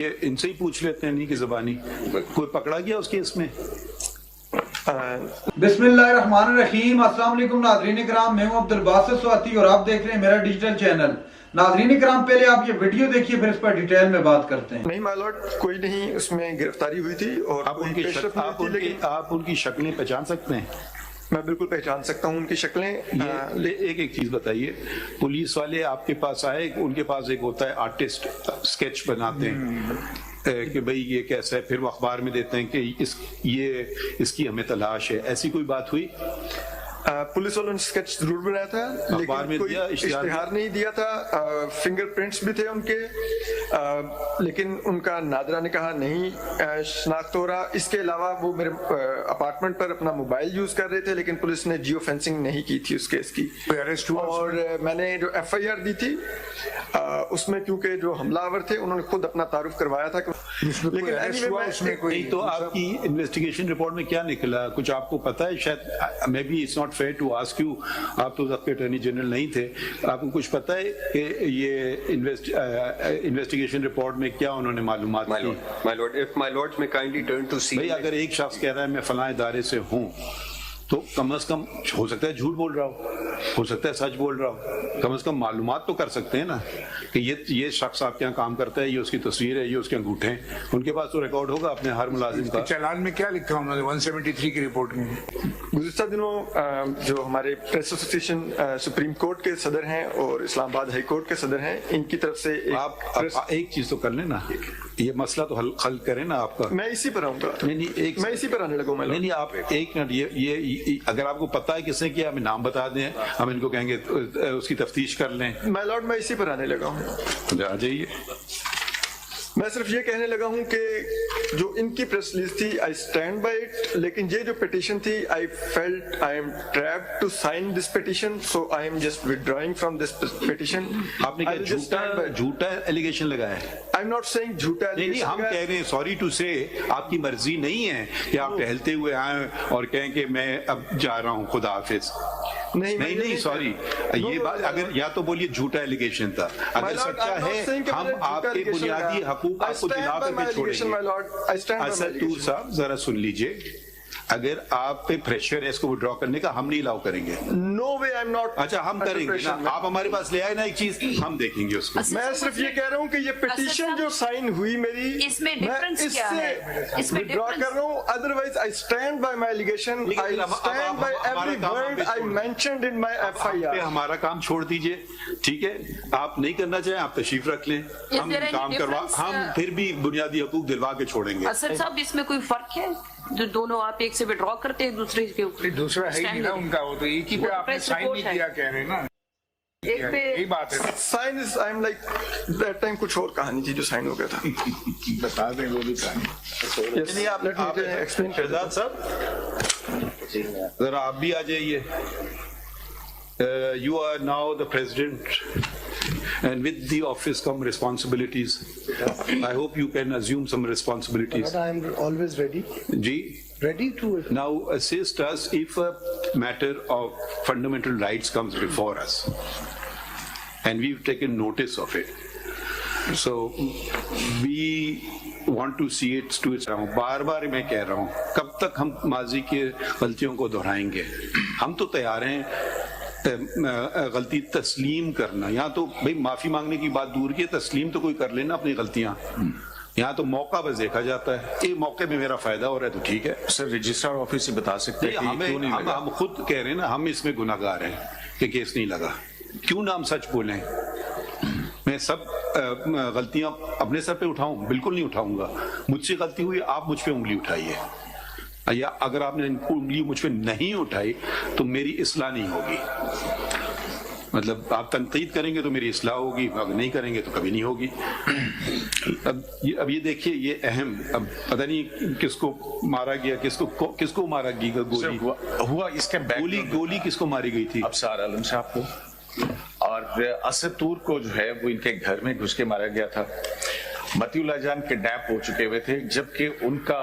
یہ ان سے ہی پوچھ لیتے ہیں، نہیں کہ زبانی کوئی پکڑا گیا اس کیس میں؟ بسم اللہ الرحمن الرحیم۔ السلام علیکم ناظرین کرام، میں ہوں عبدالباسط سواتی اور آپ دیکھ رہے ہیں میرا ڈیجیٹل چینل۔ ناظرین کرام، پہلے آپ یہ ویڈیو دیکھیے پھر اس پر ڈیٹیل میں بات کرتے ہیں۔ نہیں مائی لارڈ، کوئی نہیں اس میں گرفتاری ہوئی تھی اور آپ ان کی شکلیں پہچان سکتے ہیں؟ میں بالکل پہچان سکتا ہوں ان کی شکلیں۔ ایک چیز بتائیے، پولیس والے آپ کے پاس آئے، ان کے پاس ایک ہوتا ہے آرٹسٹ، اسکیچ بناتے ہیں کہ بھئی یہ کیسا ہے، پھر وہ اخبار میں دیتے ہیں کہ اس کی ہمیں تلاش ہے، ایسی کوئی بات ہوئی؟ پولیس والوں نے اسکیچ ضرور بنایا تھا لیکن کوئی اشتہار نہیں دیا تھا۔ فنگر پرنٹس بھی تھے ان کے، لیکن ان کا نادرہ نے کہا نہیں شناخت ہو رہا۔ اس کے علاوہ وہ میرے اپارٹمنٹ پر اپنا موبائل یوز کر رہے تھے، لیکن پولیس نے جیو فینسنگ نہیں کی تھی اس کیس کی۔ اور میں نے جو ایف آئی آر دی تھی اس میں کیونکہ جو حملہ آور تھے انہوں نے خود اپنا تعارف کروایا تھا، لیکن تو آپ کی انویسٹیگیشن رپورٹ میں کیا نکلا؟ کچھ آپ کو پتا ہے؟ شاید میں بھی it's not fair to ask you, آپ تو ضبط اٹارنی جنرل نہیں تھے، آپ کو کچھ پتا ہے کہ یہ انویسٹیگیشن رپورٹ میں کیا انہوں نے معلومات کی؟ بھائی اگر ایک شخص کہہ رہا ہے میں فلاں ادارے سے ہوں تو کم از کم ہو سکتا ہے جھوٹ بول رہا ہو سکتا ہے سچ بول رہا ہو، کم از کم معلومات تو کر سکتے ہیں نا کہ یہ شخص آپ کے یہاں کام کرتا ہے، یہ اس کی تصویر ہے، یہ اس کے انگوٹھے ہیں، ان کے پاس تو ریکارڈ ہوگا اپنے ہر ملازم کا۔ چالان میں کیا لکھا انہوں نے 173 کی رپورٹ میں؟ گزشتہ دنوں جو ہمارے پریس ایسوسیشن سپریم کورٹ کے صدر ہیں اور اسلام آباد ہائی کورٹ کے صدر ہیں، ان کی طرف سے آپ ایک چیز تو کر لیں نا، یہ مسئلہ تو حل کریں نا آپ کا۔ میں اسی پر آؤں گا، میں اسی پر آنے لگا ہوں۔ نہیں آپ ایک منٹ، یہ اگر آپ کو پتا ہے کس نے کیا، ہمیں نام بتا دیں، ہم ان کو کہیں گے اس کی تفتیش کر لیں۔ مائی لارڈ میں اسی پر آنے لگا ہوں، آ جائیے۔ میں صرف یہ کہنے لگا ہوں کہ جو ان کی پریس ریلیز تھی آئی اسٹینڈ بائی اٹ، لیکن یہ جو پٹیشن تھی I felt I am trapped to sign this petition, so I am just withdrawing from this petition. آپ نے کیا جھوٹا ایلیگیشن لگایا ہے؟ آئی ایم ناٹ سیئنگ جھوٹا، نہیں ہم کہہ رہے ہیں سوری ٹو سے، آپ کی مرضی نہیں ہے کہ آپ ٹہلتے ہوئے آئیں اور کہیں کہ میں اب جا رہا ہوں خدا حافظ۔ نہیں سوری، یہ بات اگر یا تو بولیے جھوٹا ایلیگیشن تھا، اگر سچا ہے ہم آپ کے بنیادی حقوق آپ کو دلا کر کے چھوڑیں گے۔ اصل طور صاحب ذرا سن لیجئے، اگر آپ پہ پریشر ہے اس کو وڈرا کرنے کا، ہم نہیں الاؤ کریں گے۔ نو وے آئی ایم ناٹ۔ اچھا ہم کریں گے نا، آپ ہمارے پاس لے آئے نا ایک چیز، ہم دیکھیں گے اس کو۔ میں صرف یہ کہہ رہا ہوں کہ یہ پٹیشن جو سائن ہوئی میری، اس میں ڈفرنس کیا ہے؟ اس میں وڈرا کر رہا ہوں، otherwise I stand by my allegation, I stand by every word I mentioned in my F I R. ہمارا کام چھوڑ دیجئے، ٹھیک ہے؟ آپ نہیں کرنا چاہیں آپ تشریف رکھ لیں، ہم کام کروا، ہم پھر بھی بنیادی حقوق دلوا کے چھوڑیں گے۔ اسد صاحب اس میں کوئی فرق ہے؟ جو دونوں آپ ایک سے وڈرا کرتے ہیں دوسرے کے اوپر، دوسرا ہے ہی نہیں نا ان کا، وہ تو ایک ہی پہ آپ نے سائن نہیں کیا کہہ رہے نا، یہی بات ہے۔ Sign as I am like that time کچھ اور کہانی تھی جو سائن ہو گیا تھا۔ بتا دیں وہ بھی کہانی۔ چلیے آپ ایکسپلین کر شہزاد صاحب ذرا آپ بھی آ جائیے۔ You are now the president and with the office come responsibilities. I hope you can assume some responsibilities. But I am always ready. Ji? Ready to it. Now assist us if a matter of fundamental rights comes before us and we've taken notice of it. So we want to see it to its own. بار بار میں کہہ رہا ہوں، کب تک ہم ماضی کی غلطیوں کو دہرائیں گے؟ ہم تو تیار ہیں غلطی تسلیم کرنا، یہاں تو بھئی معافی مانگنے کی بات دور کی، تسلیم تو کوئی کر لینا اپنی غلطیاں، یہاں تو موقع بس دیکھا جاتا ہے، یہ موقع میں میرا فائدہ ہو رہا ہے تو ٹھیک ہے۔ سر رجسٹرار آفس سے بتا سکتے ہیں کہ ہم خود کہہ رہے ہیں نا، ہم اس میں گناہ گار ہیں کہ کیس نہیں لگا، کیوں نہ ہم سچ بولیں؟ میں سب غلطیاں اپنے سر پہ اٹھاؤں؟ بالکل نہیں اٹھاؤں گا۔ مجھ سے غلطی ہوئی، آپ مجھ پہ انگلی اٹھائیے، یا اگر آپ نے انگلی مجھ پہ نہیں اٹھائی تو میری اصلاح نہیں ہوگی۔ مطلب آپ تنقید کریں گے تو میری اصلاح ہوگی، اگر نہیں کریں گے تو کبھی نہیں ہوگی۔ اب یہ دیکھیے، یہ اہم، اب پتہ نہیں کس کو مارا گیا، کس کو مارا گیا گولی ہوا، اس کے گولی کس کو ماری گئی تھی؟ ابصار عالم صاحب کو، اور اسد طور کو جو ہے وہ ان کے گھر میں گھس کے مارا گیا تھا۔ متی اللہ جان کڈنیپ ہو چکے ہوئے تھے، جبکہ ان کا